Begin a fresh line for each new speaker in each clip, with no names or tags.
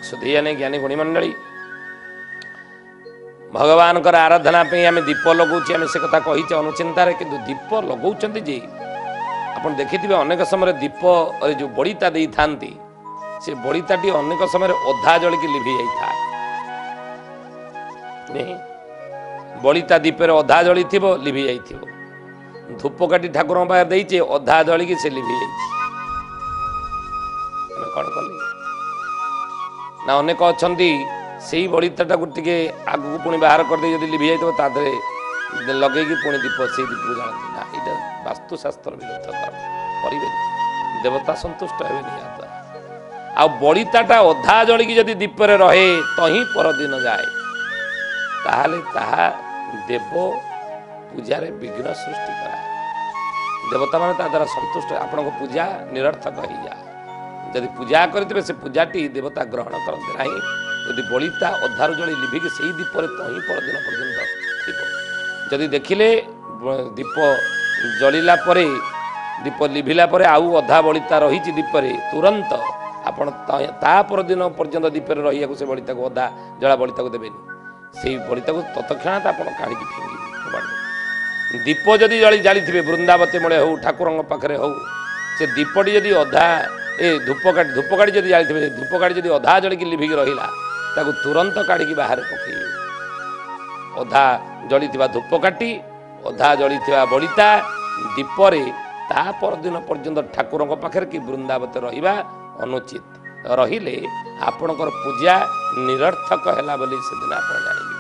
सुधीयानी ज्ञानी गुणी मंडली भगवान आराधना आम दीप लगौचे आम से कथा कही अनुचिंतार कि दीप लगौं जे आप देखिए अनेक समय दीप जो बड़ीता दे था से बड़ीताटी अनेक समय अधा जलिकी लिभि जाए बड़ीता दीपर अधा जली थी लिभि जा धूपकाठी ठाकुर पाखे देचे अधा जलिकी से लिभि जा कौन कले ना अनेक अच्छा से बड़ीताटा को टे आगू पुणी बाहर करदे जब लिभि जाए लगे पुणी दीप से दीप को जानते ना यहाँ वास्तुशास्त्र विरुद्ध करें देवता संतुष्ट हे आ बड़ीताटा अधा जलिकी जदि दीपर रहे तो ही परदिन जाए ताहले ताहा देव पूजार विघ्न सृष्टि कराए देवता मान द्वारा संतुष्ट आपण पूजा निरर्थक हो जाए जदि पूजा करते से पूजाटी देवता ग्रहण करते ना यदि बलिता अधार जली लिभिकी से दीपर तो ही परदिन पर्यंत थी जदि देखिले दीप जलिला परे दीप लिभिला परे आउ अधा बलिता रही दीपरे तुरंत आपण ता परदिन पर्यंत दीपर रही से बलिता को अधा जला बलिता को देवेनि से बलिता को तत्क्षणात आप काढ़ी फिंगे दीप जदि जली जाली थे वृंदावती मूले हो ठाकुर पाखे हो से दीपटी जदि अधा ए धूपकाठी जदि जाली थे धूपकाठी जदि अधा जलिकी लिभिकी रहा ताको तुरंत काढ़ी बाहर पकई अधा जली धूपकाठी अधा जली बलिता दीपरे ता परदिन पर्यंत ठाकुर पाखे कि वृंदावती रहा अनुचित रहिले आपणकर पूजा निरर्थक है से दिन आप जानवे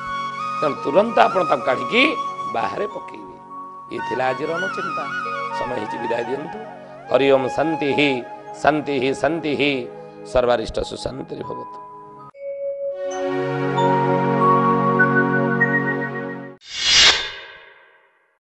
तेणु तुरंत आपड़ काढ़ी बाहर पकईबे ये आज अनुचिंता समय विदाय दिंतु हरि ओम शांति ही शांति ही शांति ही सर्वारिष्ट सुशांति भवतु।